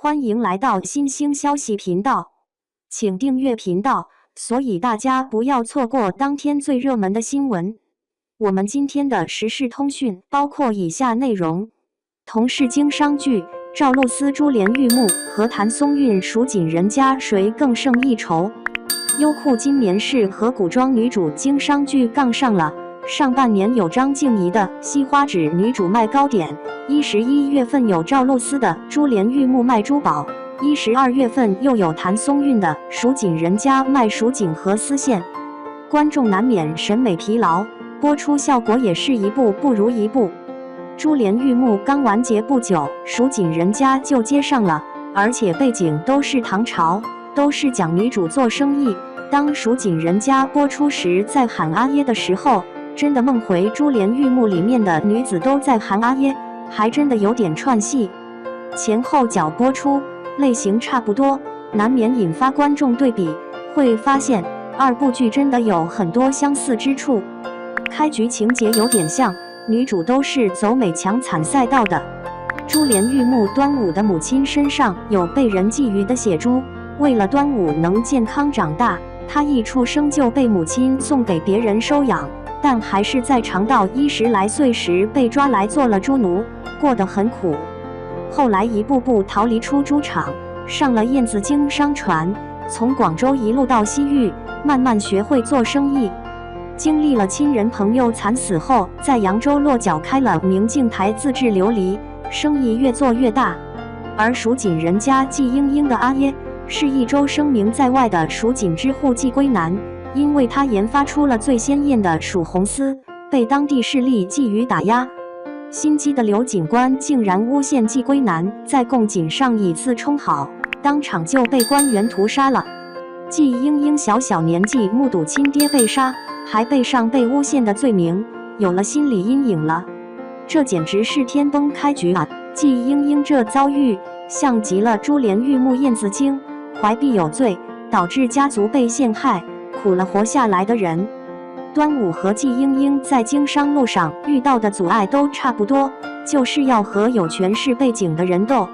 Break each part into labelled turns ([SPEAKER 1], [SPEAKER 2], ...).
[SPEAKER 1] 欢迎来到新兴消息频道，请订阅频道，所以大家不要错过当天最热门的新闻。我们今天的时事通讯包括以下内容：同是经商剧，赵露思珠帘玉幕和谭松韵蜀锦人家谁更胜一筹？优酷今年是和古装女主经商剧杠上了。上半年有张婧仪的《西花纸》女主卖糕点，11月份有赵露思的珠帘玉幕卖珠宝，12月份又有谭松韵的蜀锦人家卖蜀锦和丝线，观众难免审美疲劳，播出效果也是一部不如一部。珠帘玉幕刚完结不久，蜀锦人家就接上了，而且背景都是唐朝，都是讲女主做生意。当蜀锦人家播出时，在喊阿耶的时候，真的梦回珠帘玉幕里面的女子都在喊阿耶，还真的有点串戏。前后脚播出类型差不多，难免引发观众对比，会发现二部剧真的有很多相似之处。开局情节有点像，女主都是走美强惨赛道的。珠帘玉幕端午的母亲身上有被人觊觎的血珠，为了端午能健康长大，她一出生就被母亲送给别人收养，但还是在长到10来岁时被抓来做了猪奴，过得很苦。后来一步步逃离出猪场，上了燕子经商船，从广州一路到西域，慢慢学会做生意。经历了亲人朋友惨死后，在扬州落脚开了明镜台自制琉璃，生意越做越大。而蜀锦人家季莺莺的阿耶，是一周声名在外的蜀锦之父季归南，因为他研发出了最鲜艳的蜀红丝，被当地势力觊觎打压。心机的刘警官竟然诬陷季归南在贡锦上以次充好，当场就被官员屠杀了。季莺莺小年纪目睹亲爹被杀，还背上被诬陷的罪名，有了心理阴影了。这简直是天崩开局啊！季莺莺这遭遇像极了珠帘玉幕燕子精，怀璧有罪，导致家族被陷害，苦了活下来的人。端午和季莺莺在经商路上遇到的阻碍都差不多，就是要和有权势背景的人斗。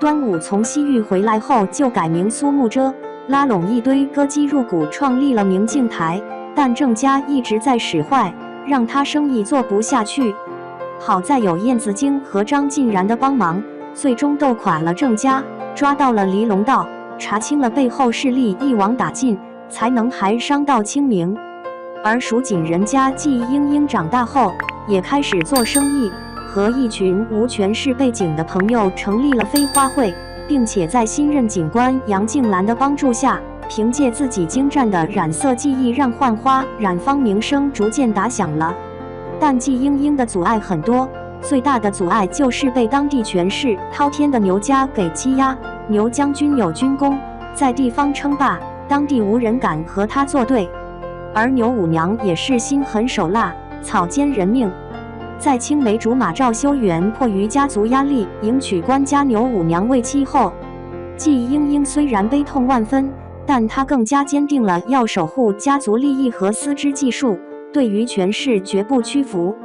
[SPEAKER 1] 端午从西域回来后就改名苏幕遮，拉拢一堆歌姬入股，创立了明镜台，但郑家一直在使坏，让他生意做不下去。好在有燕子精和张晋然的帮忙，最终斗垮了郑家，抓到了黎龙道，查清了背后势力，一网打尽，才能还商到清明。而蜀锦人家季莺莺长大后也开始做生意，和一群无权势背景的朋友成立了飞花会，并且在新任警官杨静兰的帮助下，凭借自己精湛的染色技艺，让浣花染坊名声逐渐打响了。但季莺莺的阻碍很多，最大的阻碍就是被当地权势滔天的牛家给欺压。牛将军有军功，在地方称霸，当地无人敢和他作对。而牛五娘也是心狠手辣，草菅人命。在青梅竹马赵修元迫于家族压力迎娶官家牛五娘为妻后，季莺莺虽然悲痛万分，但她更加坚定了要守护家族利益和丝织技术，对于权势绝不屈服。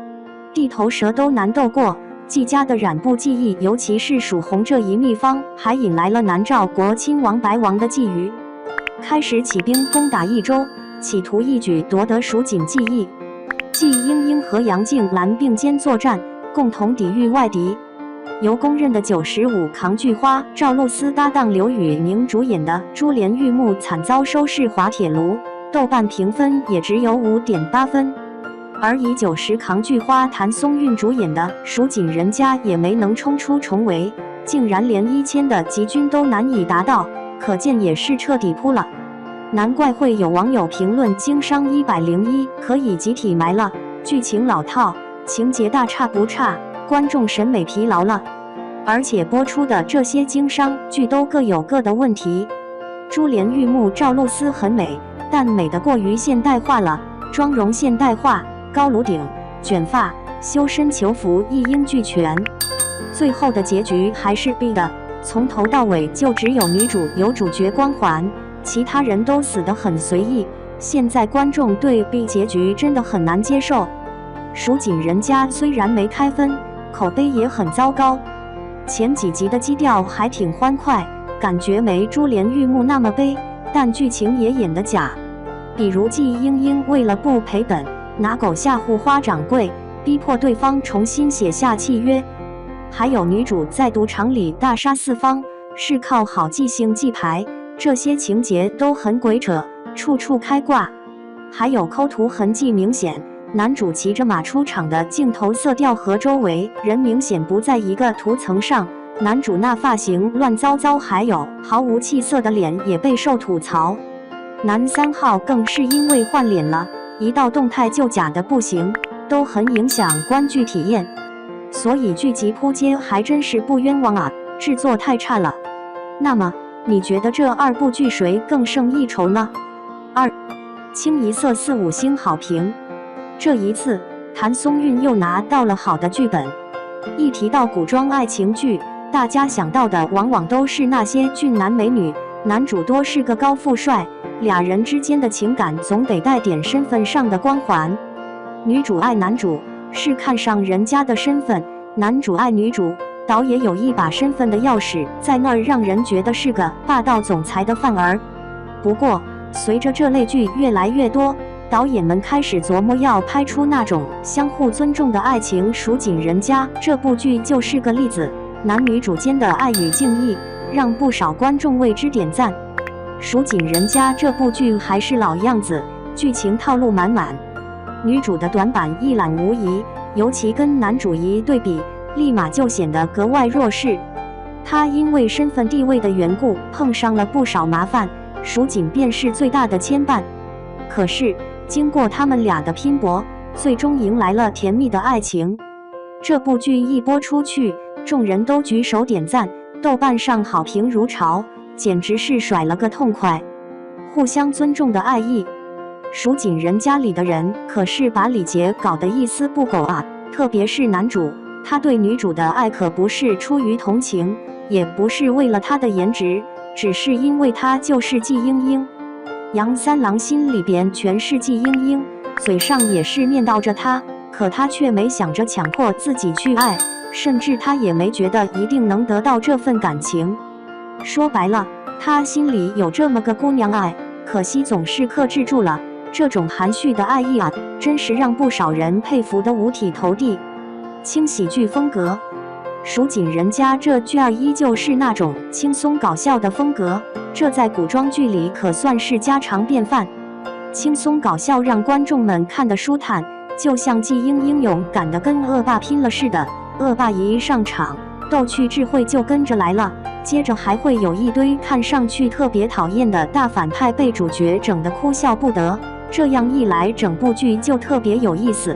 [SPEAKER 1] 地头蛇都难斗过，季家的染布技艺，尤其是蜀红这一秘方，还引来了南诏国亲王白王的觊觎，开始起兵攻打益州，企图一举夺得蜀锦技艺。季莺莺和杨静兰并肩作战，共同抵御外敌。由公认的95扛剧花赵露思搭档刘宇宁主演的《珠帘玉幕》惨遭收视滑铁卢，豆瓣评分也只有5.8分。而以90扛剧花谭松韵主演的《蜀锦人家》也没能冲出重围，竟然连1000的集均都难以达到，可见也是彻底扑了。难怪会有网友评论经商101可以集体埋了，剧情老套，情节大差不差，观众审美疲劳了。而且播出的这些经商剧都各有各的问题。珠帘玉幕赵露思很美，但美得过于现代化了，妆容现代化，高颅顶、卷发、修身求福一应俱全。最后的结局还是 B 的，从头到尾就只有女主有主角光环，其他人都死得很随意。现在观众对 B 结局真的很难接受。蜀锦人家虽然没开分，口碑也很糟糕。前几集的基调还挺欢快，感觉没珠帘玉幕那么悲，但剧情也演得假。比如季英英为了不赔本，拿狗吓唬花掌柜，逼迫对方重新写下契约。还有女主在赌场里大杀四方，是靠好记性记牌，这些情节都很鬼扯，处处开挂。还有抠图痕迹明显，男主骑着马出场的镜头色调和周围人明显不在一个图层上，男主那发型乱糟糟，还有毫无气色的脸也备受吐槽。男3号更是因为换脸了，一到动态就假的不行，都很影响观剧体验。所以剧集扑街还真是不冤枉啊，制作太差了。那么你觉得这2部剧谁更胜一筹呢？2清一色4-5星好评。这一次谭松韵又拿到了好的剧本。一提到古装爱情剧，大家想到的往往都是那些俊男美女，男主多是个高富帅，俩人之间的情感总得带点身份上的光环。女主爱男主是看上人家的身份，男主爱女主倒也有一把身份的钥匙在那儿，让人觉得是个霸道总裁的范儿。不过随着这类剧越来越多，导演们开始琢磨要拍出那种相互尊重的爱情。蜀锦人家这部剧就是个例子，男女主间的爱与敬意让不少观众为之点赞。蜀锦人家这部剧还是老样子，剧情套路满满，女主的短板一览无遗，尤其跟男主一对比，立马就显得格外弱势。她因为身份地位的缘故碰上了不少麻烦，蜀锦便是最大的牵绊。可是经过他们俩的拼搏，最终迎来了甜蜜的爱情。这部剧一播出去，众人都举手点赞，豆瓣上好评如潮，简直是甩了个痛快。互相尊重的爱意，蜀锦人家里的人可是把礼节搞得一丝不苟啊，特别是男主，他对女主的爱可不是出于同情，也不是为了她的颜值，只是因为她就是季英英。杨三郎心里边全是季英英，嘴上也是念叨着她，可他却没想着强迫自己去爱，甚至他也没觉得一定能得到这份感情。说白了，他心里有这么个姑娘爱，可惜总是克制住了。这种含蓄的爱意啊，真是让不少人佩服得五体投地。轻喜剧风格，蜀锦人家这剧依旧是那种轻松搞笑的风格，这在古装剧里可算是家常便饭。轻松搞笑让观众们看得舒坦，就像季英英勇敢的跟恶霸拼了似的，恶霸一上场，逗趣智慧就跟着来了，接着还会有一堆看上去特别讨厌的大反派被主角整得哭笑不得，这样一来整部剧就特别有意思。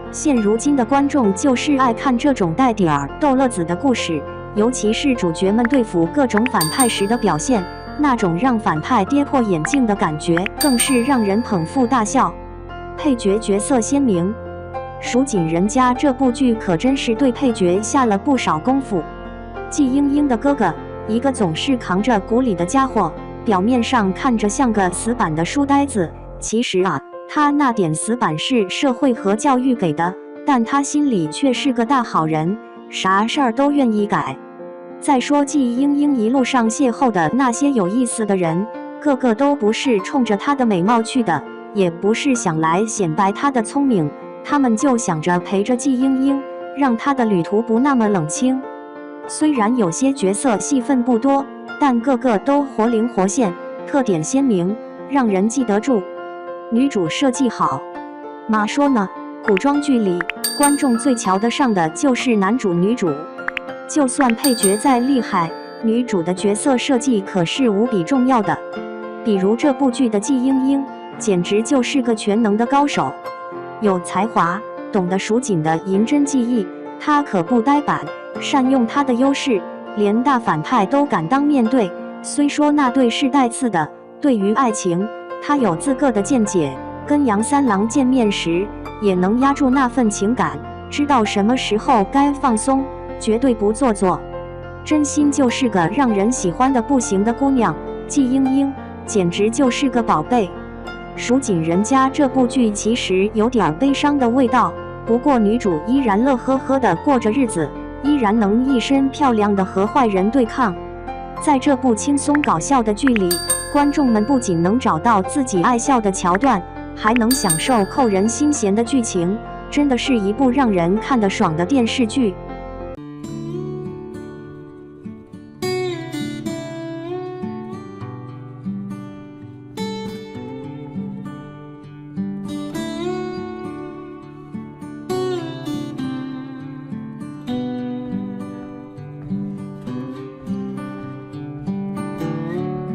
[SPEAKER 1] 现如今的观众就是爱看这种带点儿逗乐子的故事，尤其是主角们对付各种反派时的表现，那种让反派跌破眼镜的感觉更是让人捧腹大笑。配角角色鲜明，蜀锦人家这部剧可真是对配角下了不少功夫。季英英的哥哥，一个总是扛着鼓里的家伙，表面上看着像个死板的书呆子，其实啊，他那点死板是社会和教育给的，但他心里却是个大好人，啥事儿都愿意改。再说季英英一路上邂逅的那些有意思的人，个个都不是冲着她的美貌去的，也不是想来显摆她的聪明，他们就想着陪着季英英，让她的旅途不那么冷清。虽然有些角色戏份不多，但个个都活灵活现，特点鲜明，让人记得住。女主设计好，嘛说呢，古装剧里观众最瞧得上的就是男主女主，就算配角再厉害，女主的角色设计可是无比重要的。比如这部剧的季英英，简直就是个全能的高手，有才华，懂得蜀锦的银针技艺，她可不呆板，善用她的优势，连大反派都敢当面对。虽说那对是带刺的，对于爱情，她有自个的见解，跟杨三郎见面时，也能压住那份情感，知道什么时候该放松，绝对不做作。真心就是个让人喜欢的不行的姑娘，季英英简直就是个宝贝。蜀锦人家这部剧其实有点悲伤的味道，不过女主依然乐呵呵地过着日子，依然能一身漂亮的和坏人对抗。在这部轻松搞笑的剧里，观众们不仅能找到自己爱笑的桥段，还能享受扣人心弦的剧情，真的是一部让人看得爽的电视剧。